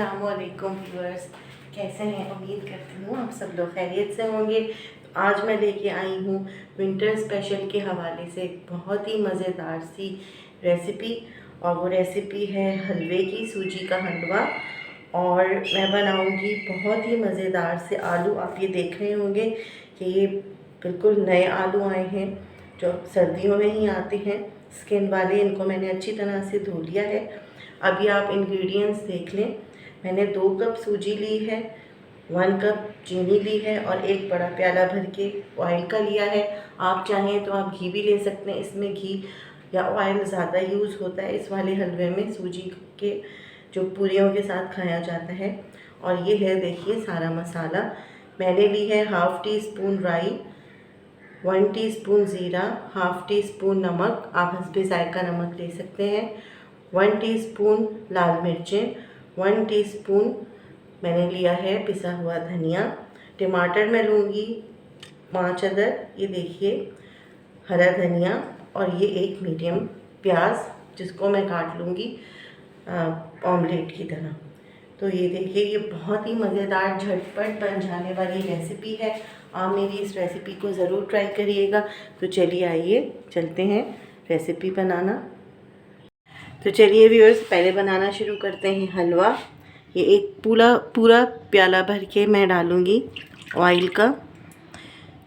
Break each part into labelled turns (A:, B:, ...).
A: अस्सलामुअलैकुम व्यूअर्स, कैसे हैं? उम्मीद करती हूँ आप सब लोग खैरियत से होंगे। आज मैं लेके आई हूँ विंटर स्पेशल के हवाले से एक बहुत ही मज़ेदार सी रेसिपी, और वो रेसिपी है हलवे की, सूजी का हलवा। और मैं बनाऊँगी बहुत ही मज़ेदार से आलू। आप ये देख रहे होंगे कि ये बिल्कुल नए आलू आए हैं जो सर्दियों में ही आते हैं, स्किन वाले। इनको मैंने अच्छी तरह से धो लिया है। अभी आप इंग्रेडिएंट्स देख लें। मैंने 2 कप सूजी ली है, 1 कप चीनी ली है और एक बड़ा प्याला भर के ऑयल का लिया है। आप चाहें तो आप घी भी ले सकते हैं। इसमें घी या ऑयल ज़्यादा यूज़ होता है इस वाले हलवे में, सूजी के जो पूरियों के साथ खाया जाता है। और ये है, देखिए, सारा मसाला। मैंने ली है हाफ़ टी स्पून राई, 1 टीस्पून ज़ीरा, हाफ़ टी स्पून नमक, आप हस्बे जायका नमक ले सकते हैं, 1 टीस्पून लाल मिर्चें, 1 टीस्पून मैंने लिया है पिसा हुआ धनिया। टमाटर मैं लूँगी 5 अदद, ये देखिए, हरा धनिया, और ये एक मीडियम प्याज जिसको मैं काट लूँगी ऑमलेट की तरह। तो ये देखिए, ये बहुत ही मज़ेदार झटपट बन जाने वाली रेसिपी है। आप मेरी इस रेसिपी को ज़रूर ट्राई करिएगा। तो चलिए, आइए चलते हैं रेसिपी बनाना। तो चलिए व्यूअर्स, पहले बनाना शुरू करते हैं हलवा। ये एक पूरा प्याला भर के मैं डालूँगी ऑयल का।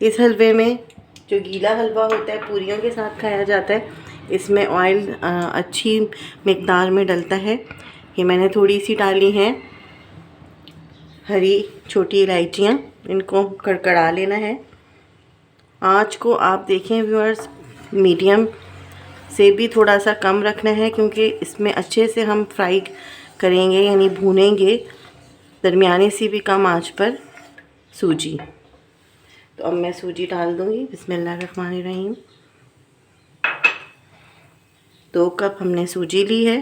A: इस हलवे में जो गीला हलवा होता है, पूरियों के साथ खाया जाता है, इसमें ऑयल अच्छी मिकदार में डलता है। ये मैंने थोड़ी सी डाली हैं हरी छोटी इलायचियाँ, इनको कड़कड़ा लेना है। आँच को आप देखें व्यूअर्स, मीडियम से भी थोड़ा सा कम रखना है, क्योंकि इसमें अच्छे से हम फ्राई करेंगे, यानी भूनेंगे दरमियाने से भी कम आंच पर सूजी। तो अब मैं सूजी डाल दूँगी। बिस्मिल्लाहिर्रहमानिर्रहीम। 2 कप हमने सूजी ली है।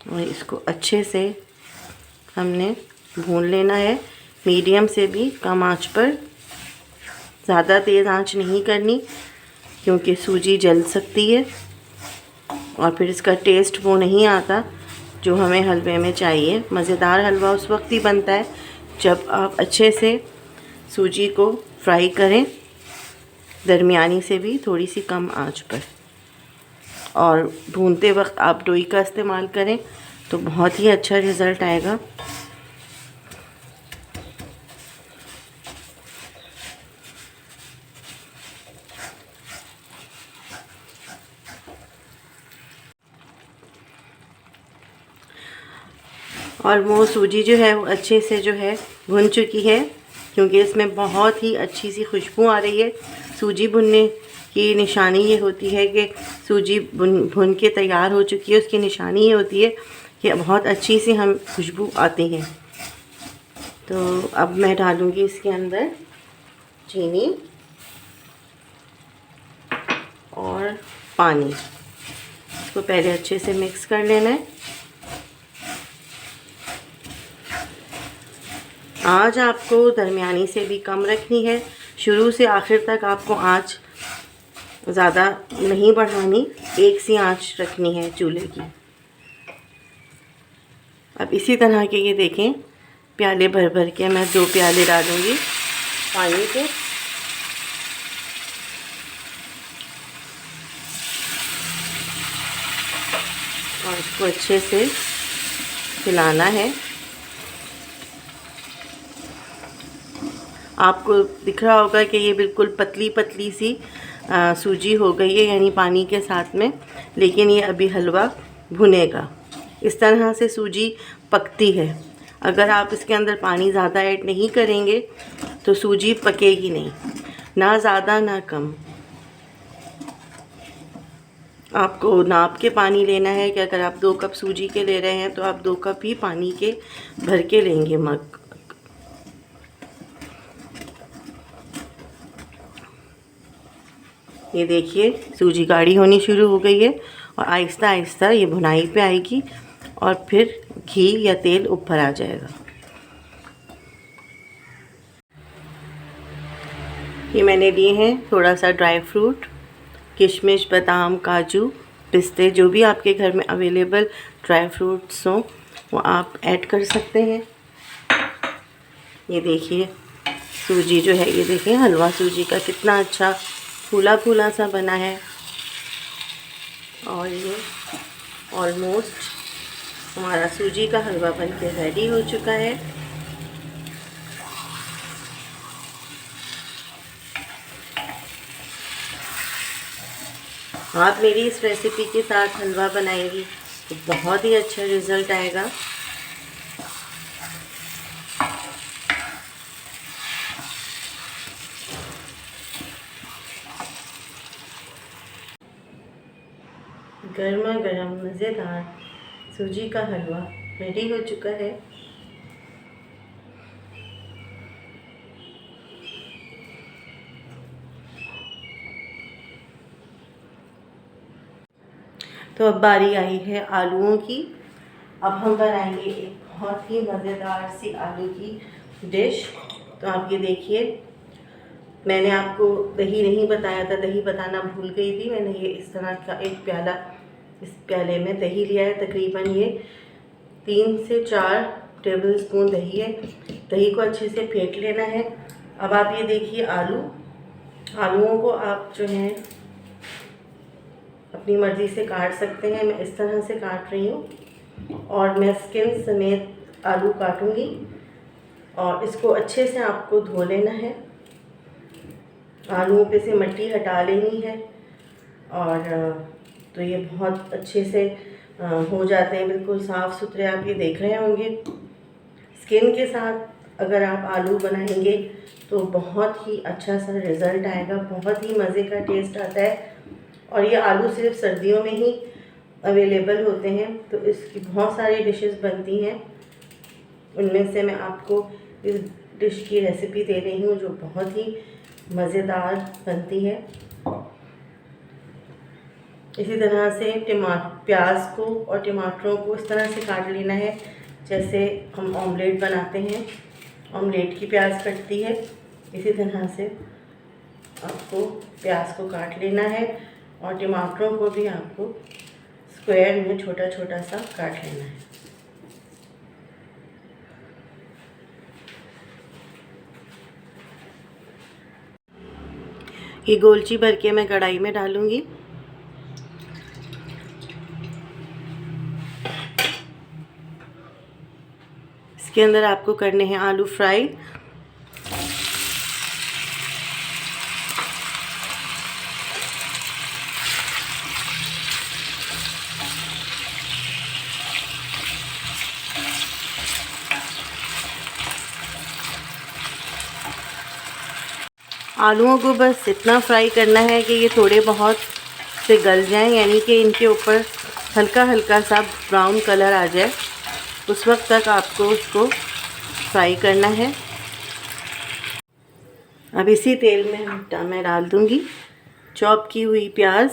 A: और इसको अच्छे से हमने भून लेना है, मीडियम से भी कम आंच पर। ज़्यादा तेज़ आंच नहीं करनी, क्योंकि सूजी जल सकती है और फिर इसका टेस्ट वो नहीं आता जो हमें हलवे में चाहिए। मज़ेदार हलवा उस वक्त ही बनता है जब आप अच्छे से सूजी को फ्राई करें, दरमियानी से भी थोड़ी सी कम आंच पर। और भूनते वक्त आप डोई का इस्तेमाल करें तो बहुत ही अच्छा रिज़ल्ट आएगा। और वो सूजी जो है वो अच्छे से जो है भुन चुकी है, क्योंकि इसमें बहुत ही अच्छी सी खुशबू आ रही है। सूजी भुनने की निशानी ये होती है कि सूजी भुन के तैयार हो चुकी है। उसकी निशानी ये होती है कि बहुत अच्छी सी हम खुशबू आती है। तो अब मैं डालूँगी इसके अंदर चीनी और पानी। इसको पहले अच्छे से मिक्स कर लेना है। आँच आपको दरमियानी से भी कम रखनी है। शुरू से आखिर तक आपको आँच ज़्यादा नहीं बढ़ानी, एक सी आँच रखनी है चूल्हे की। अब इसी तरह के, ये देखें, प्याले भर भर के मैं 2 प्याले डालूँगी पानी के। और इसको अच्छे से हिलाना है। आपको दिख रहा होगा कि ये बिल्कुल पतली पतली सी सूजी हो गई है, यानी पानी के साथ में, लेकिन ये अभी हलवा भुनेगा। इस तरह से सूजी पकती है। अगर आप इसके अंदर पानी ज़्यादा ऐड नहीं करेंगे तो सूजी पकेगी नहीं, ना ज़्यादा ना कम। आपको नाप के पानी लेना है कि अगर आप 2 कप सूजी के ले रहे हैं तो आप 2 कप ही पानी के भर के लेंगे मग। ये देखिए, सूजी गाढ़ी होनी शुरू हो गई है और आहिस्ता आहिस्ता ये भुनाई पे आएगी और फिर घी या तेल ऊपर आ जाएगा। ये मैंने लिए हैं थोड़ा सा ड्राई फ्रूट, किशमिश, बादाम, काजू, पिस्ते, जो भी आपके घर में अवेलेबल ड्राई फ्रूट्स हों वो आप ऐड कर सकते हैं। ये देखिए सूजी जो है, ये देखिए हलवा सूजी का कितना अच्छा फूला फूला सा बना है। और ये ऑलमोस्ट हमारा सूजी का हलवा बनके रेडी हो चुका है। आप मेरी इस रेसिपी के साथ हलवा बनाएंगी तो बहुत ही अच्छा रिज़ल्ट आएगा। गर्मा गर्म मज़ेदार सूजी का हलवा रेडी हो चुका है। तो अब बारी आई है आलूओं की। अब हम बनाएंगे एक बहुत ही मज़ेदार सी आलू की डिश। तो आप ये देखिए, मैंने आपको दही नहीं बताया था, दही बताना भूल गई थी। मैंने ये इस तरह का एक प्याला, इस प्याले में दही लिया है। तकरीबन ये 3 से 4 टेबल स्पून दही है। दही को अच्छे से फेंट लेना है। अब आप ये देखिए आलूओं को आप जो है अपनी मर्ज़ी से काट सकते हैं। मैं इस तरह से काट रही हूँ और मैं स्किन समेत आलू काटूँगी। और इसको अच्छे से आपको धो लेना है, आलूओं पे से मिट्टी हटा लेनी है। और तो ये बहुत अच्छे से हो जाते हैं, बिल्कुल साफ़ सुथरे। आप ये देख रहे होंगे। स्किन के साथ अगर आप आलू बनाएंगे तो बहुत ही अच्छा सा रिज़ल्ट आएगा, बहुत ही मज़े का टेस्ट आता है। और ये आलू सिर्फ सर्दियों में ही अवेलेबल होते हैं, तो इसकी बहुत सारी डिशेस बनती हैं। उनमें से मैं आपको इस डिश की रेसिपी दे रही हूँ जो बहुत ही मज़ेदार बनती है। इसी तरह से प्याज को और टमाटरों को इस तरह से काट लेना है जैसे हम ऑमलेट बनाते हैं, ऑमलेट की प्याज कटती है। इसी तरह से आपको प्याज को काट लेना है और टमाटरों को भी आपको स्क्वायर में छोटा छोटा सा काट लेना है। ये गोलची भर के मैं कढ़ाई में डालूंगी। इसके अंदर आपको करने हैं आलू फ्राई। आलूओं को बस इतना फ्राई करना है कि ये थोड़े बहुत से गल जाएं, यानी कि इनके ऊपर हल्का हल्का सा ब्राउन कलर आ जाए। उस वक्त तक आपको उसको फ्राई करना है। अब इसी तेल में मैं डाल दूंगी चॉप की हुई प्याज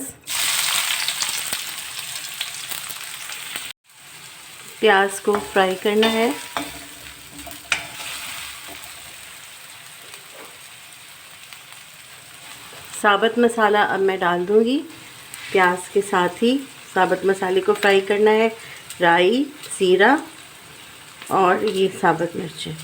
A: को फ्राई करना है। साबुत मसाला अब मैं डाल दूंगी। प्याज के साथ ही साबुत मसाले को फ्राई करना है। राई, जीरा और ये साबुत मिर्चें।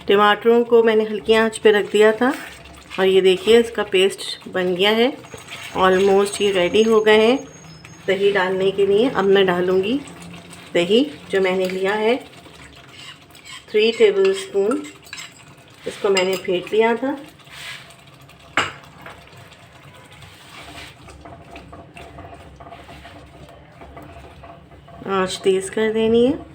A: टमाटरों को मैंने हल्की आंच पे रख दिया था और ये देखिए इसका पेस्ट बन गया है। ऑलमोस्ट ये रेडी हो गए हैं दही डालने के लिए। अब मैं डालूँगी दही जो मैंने लिया है 3 टेबल स्पून। इसको मैंने फेंट लिया था। आंच तेज़ कर देनी है।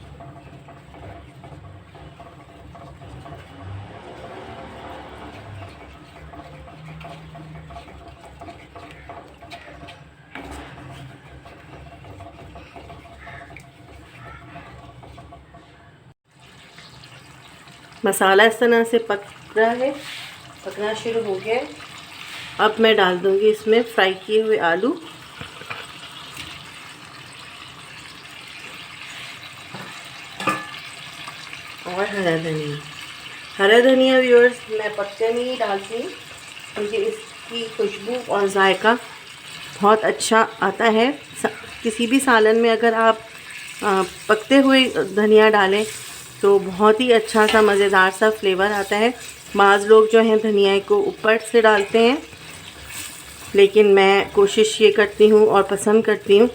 A: मसाला इस तरह से पक रहा है, पकना शुरू हो गया है। अब मैं डाल दूँगी इसमें फ्राई किए हुए आलू और हरा धनिया। हरा धनिया व्यूअर्स मैं पकते में ही डालती हूँ क्योंकि इसकी खुशबू और जायका बहुत अच्छा आता है। किसी भी सालन में अगर आप पकते हुए धनिया डालें तो बहुत ही अच्छा सा मज़ेदार सा फ्लेवर आता है। बाज़ लोग जो हैं धनिया को ऊपर से डालते हैं, लेकिन मैं कोशिश ये करती हूँ और पसंद करती हूँ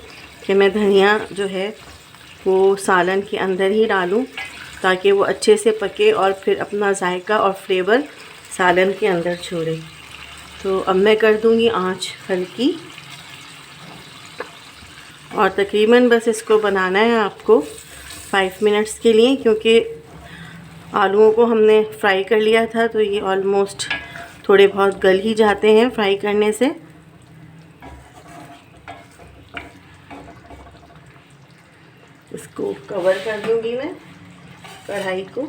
A: कि मैं धनिया जो है वो सालन के अंदर ही डालूँ ताकि वो अच्छे से पके और फिर अपना जायका और फ्लेवर सालन के अंदर छोड़े। तो अब मैं कर दूँगी आंच हल्की और तकरीबन बस इसको बनाना है आपको 5 मिनट्स के लिए, क्योंकि आलूओं को हमने फ्राई कर लिया था तो ये ऑलमोस्ट थोड़े बहुत गल ही जाते हैं फ्राई करने से। इसको कवर कर दूँगी मैं कढ़ाई को।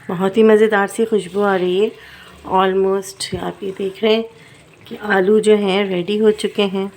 A: बहुत ही मज़ेदार सी खुशबू आ रही है। ऑलमोस्ट आप ये देख रहे हैं कि आलू जो हैं रेडी हो चुके हैं।